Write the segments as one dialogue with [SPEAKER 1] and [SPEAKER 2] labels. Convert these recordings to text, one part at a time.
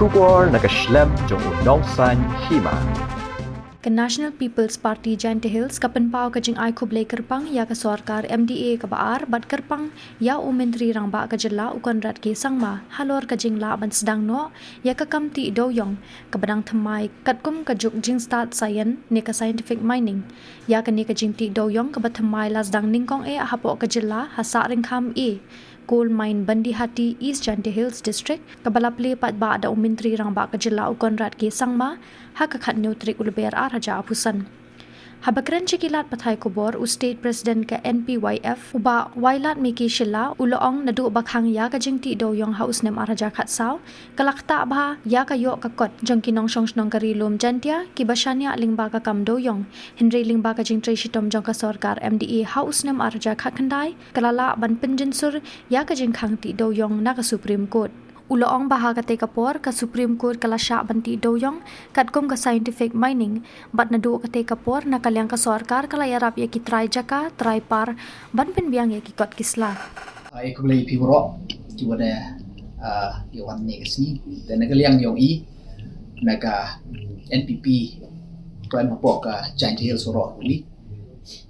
[SPEAKER 1] Shubor nakaslem jong unong san hima.
[SPEAKER 2] Ke National People's Party Giant Hills kapenpau kajing ai kublai kerpang ya ke sorkar MDA ke baar bat kerpang ya menteri rang ba kajela ukon rat ke sangma halor kajing la ban sedang no ya ke kamti doyong ke benang themai katkum kajuk jing start science ne ke scientific mining ya ke ne kajing ti doyong ke bathemai la sedang ningkong hapo kajela hasa ringkham coal mine Bandi Hati East Giant Hills District kabalapli pat ba ada menteri rang ba kajela ukon rat ke sangma ha kakhat neutrik ulber raja apusan. Habakran cikilat pathai kubor State President ke NPYF uba wailat miki shilla uloong nadu bakhang ya ka jingti doyong haus nem araja khatsau kalakta ba ya ka yo kakot jongkinong songsnong kari lum jantia ki basanya lingba ka kam doyong Henry lingba ka jingtri shitom jong ka sarkar MDA haus nem araja khandai kalala ban penjinsur ya ka jingkhang ti doyong na ka Supreme Court uloong bahaga te kapor ka Supreme Court kala sya banti doyong katkom ka scientific mining bat nadu ka te kapor na kalyang ka sarkar kala yarap ya ki try jaka try par ban penbiang ya ki kot kisla
[SPEAKER 3] ai ko lei pibro ti wada yo wan ne kasni dan kalyang yong i naga NPP tuan mapok ka Giant Hills soro ni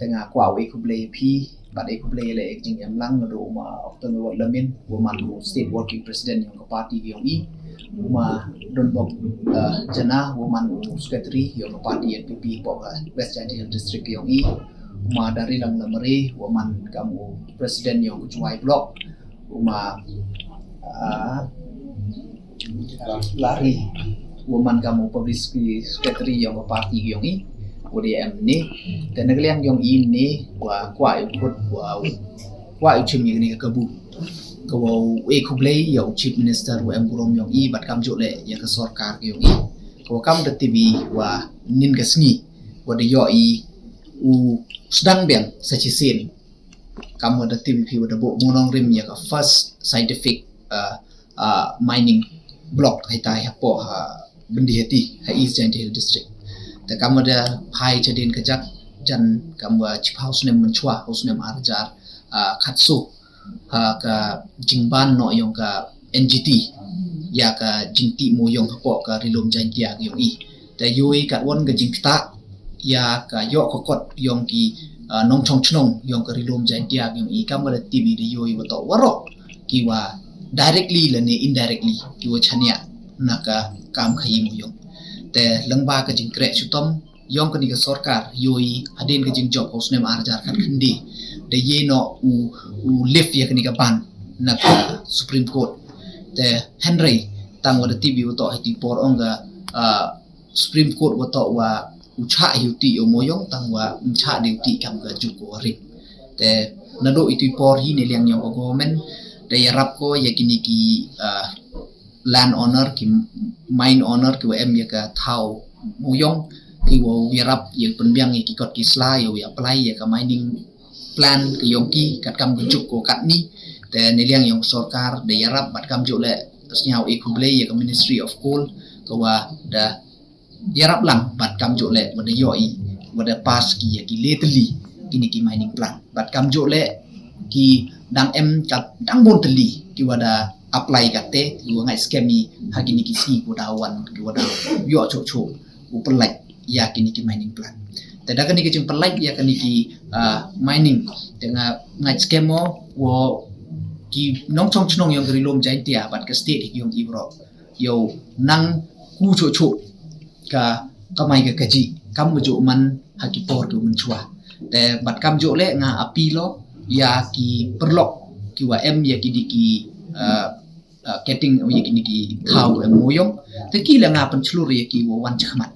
[SPEAKER 3] tengah kwa we ko lei pi but I could play like jing yam lang no ma okton wo lamin wo man state working president yung party yung i ma don bok jana wo man secretary yung party NPP po West Giant Hills district yung i ma dari lang lamari wo man kamu president yung Kuchwai block ma lari wo man kamu publicity secretary yung party yung i ODM ni dan nagaliang yung ini kwa ikut kwa ichim ni kabu kawo kublai yung chief minister wa emburom yung bat kam jole ya ka sarkar yung kawo kam da TV wa nin gasni wa de yo u sedang biang sachisin kam da TV pi wa da bo monong rim ya ka first scientific mining block hitai hapo ha Bandi Hati ha East Giant Hills districtแต่กำมาเดภายจะเดินกระจักจันกำว่าชิพาวสเนมมันชัวฮาวสเนมอาร์จาร์ขัดสุกับจิงบ้านเนาะยองกับ NGT ยากับจิงติโมยองขปอกกับริลมจันทร์ยากยองอีแต่ยุยกับวันกับจิงตะยากับยอขกดยองกีน้องชงชนงยองกับริลมจันทร์ยากยองอีกำมาเดทีวีเดยุยว่าต่อวารอกกีว่า directly และเนี่ย indirectly กีว่าชันเนี่ยนักกามขยิมยองแต่ลังบาก็จึงเกรชุตอมยองกันนี่ก็สรการยอยหาดินก็จึงจบเอาสเนมอาร์จาร์ขันขึ้นดีแต่เยนอูลิฟยากันนี่ก็บันนักสุพรีมโคร์ตแต่เฮนรี่ตั้งวันที่บิวต่อให้ตีปอร์องกับสุพรีมโคร์ตว่าต่อว่าอุชาหิวตีโอโมยองตั้งว่าอุชาดิวตีคำกับจุกวริแต่นาโดอิตีปอร์ฮีในเรื่องยองก็มันแต่ยารับก็ยากินนี่กีland owner ki mine owner ki em ya ka thau muyong ki wo yarap ye penbiang ye ki kot ki sla yo ya apply ye ka mining plan ki yong ki kat kam juk ko kat ni te ne liang yong sarkar de yarap bat kam jo le snyau e kuble ye ka ministry of coal ko wa da yarap lang bat kam jo le wa de yo i wa da pass ki ye ki leteli kini ki mining plan bat kam jo le ki dang em kat dang bon teli ki wa da apply kate lu ngai skemi hagini ki si ko dawan ki wada yo cho upelai ya kini ki mining plan te da kani ki jing pelai ya kani ki mining dengan ngai skemo wo ki nong chong chnong yong ri lom jain tia bat ka state yong ibro yo nang ku cho ka kamai ka kaji kam jo man haki por du man chua te bat kam jo le nga api lo ya ki perlok ki wa em ya ki di ki getting yaki ki thau moyong te ki la nga pan chlur yaki wo wan chkhmat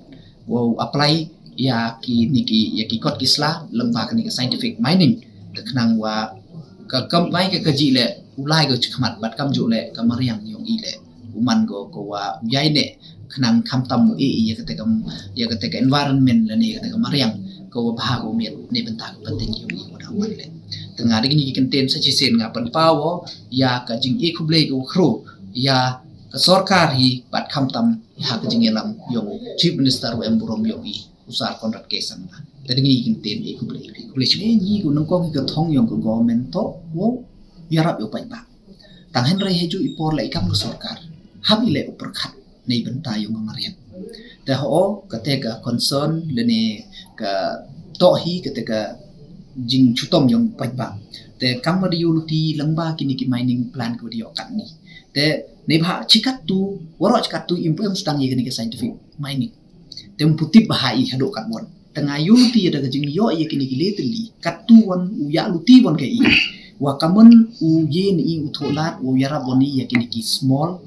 [SPEAKER 3] wo apply ya ki niki yaki kot kisla lengba ka ni scientific mining te khnang wa ka kam mai ka kaji le ulai go chkhmat bat kam ju le ka mariang yong i le uman go wa yai ne khnang kham tam ya ka te ka environment la ni ka te ka mariang ko ba go met ne benta ka penting yong i wa da wan le tengah ada gini konten saja sen ngapan pawo ya ka jing e kublai ko khro ya ka sarkar hi pat kham tam ha ka jing elam yong chief minister wa emburom yong i usar konrat kesan na tadi gini konten e kublai ni ko nang ko ka thong yong ko government to wo yarap yo pai ba tang hen rai heju ipor lai kam ko sarkar habi le upar khat nei bentai yung mamarian. Taho ketika concern lene ka tohi ketika jing chutom yung pajba. Te kamari yuluti langba kini ki mining plan ko dio kan ni. Te nei bha cikat tu waro cikat tu impo yang sedang ye ke scientific mining. Te putih bahai hado kat won. Tengah yuluti ada kajing yo ye kini ki leteli katuan uya luti won ke i. Wa kamen u ye ni utholat u yara boni ye kini ki small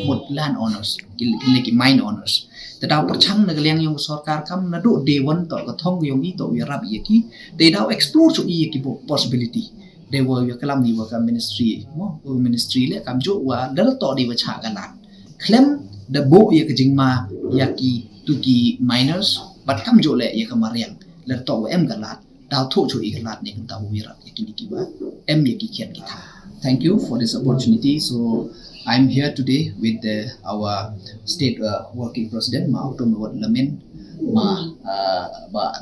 [SPEAKER 3] mod land owners kini ki mine owners. Te daw perchang nagaliang yung sarkar kam na do dewan to kathong yung ito yarab ye ki they daw explore so ye ki possibility. They were your kalam ni wa ka ministry mo ministry le kam jo wa dal to di wa cha kalan. Klem the bo ye kajing ma yaki tuki miners but kam jo le ye kamariang le to wa em galat daw tho cho i galat ne kan taw wirap ye kini ki ba em ye ki khiat ki tha. Thank you for this opportunity. So I'm here today with our state working president Ma Autum Lawat Lamin Ma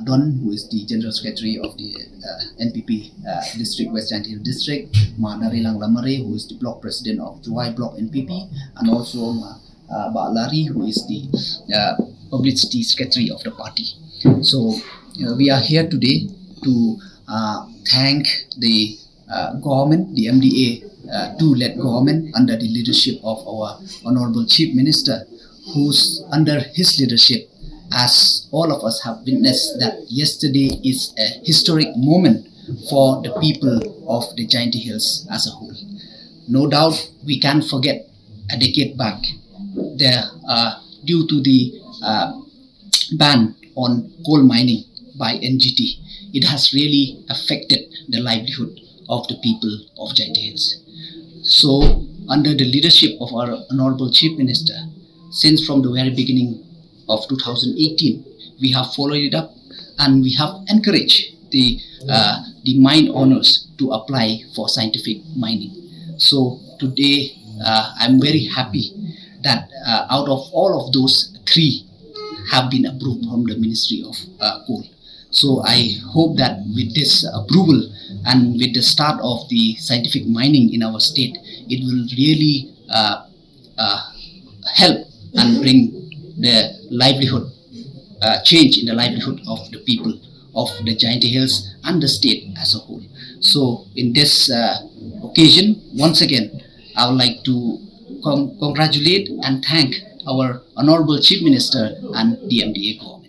[SPEAKER 3] Don, who is the general secretary of the NPP district West Giant Hill district, Ma Narilang Lamare, who is the block president of Tuai block NPP, and also Ba Lari, who is the publicity secretary of the party. So we are here today to thank the government, the MDA, two-led government under the leadership of our Honorable Chief Minister, who's under his leadership, as all of us have witnessed that yesterday is a historic moment for the people of the Jainti Hills as a whole. No doubt we can't forget a decade back, due to the ban on coal mining by NGT, it has really affected the livelihood of the people of Jainti Hills. So, under the leadership of our Honorable Chief Minister, since from the very beginning of 2018, we have followed it up and we have encouraged the mine owners to apply for scientific mining. So today, I'm very happy that out of all of those, 3 have been approved from the Ministry of Coal. So I hope that with this approval and with the start of the scientific mining in our state, it will really help and bring the livelihood, change in the livelihood of the people of the Jainti Hills and the state as a whole. So in this occasion, once again, I would like to congratulate and thank our Honorable Chief Minister and the MDA government.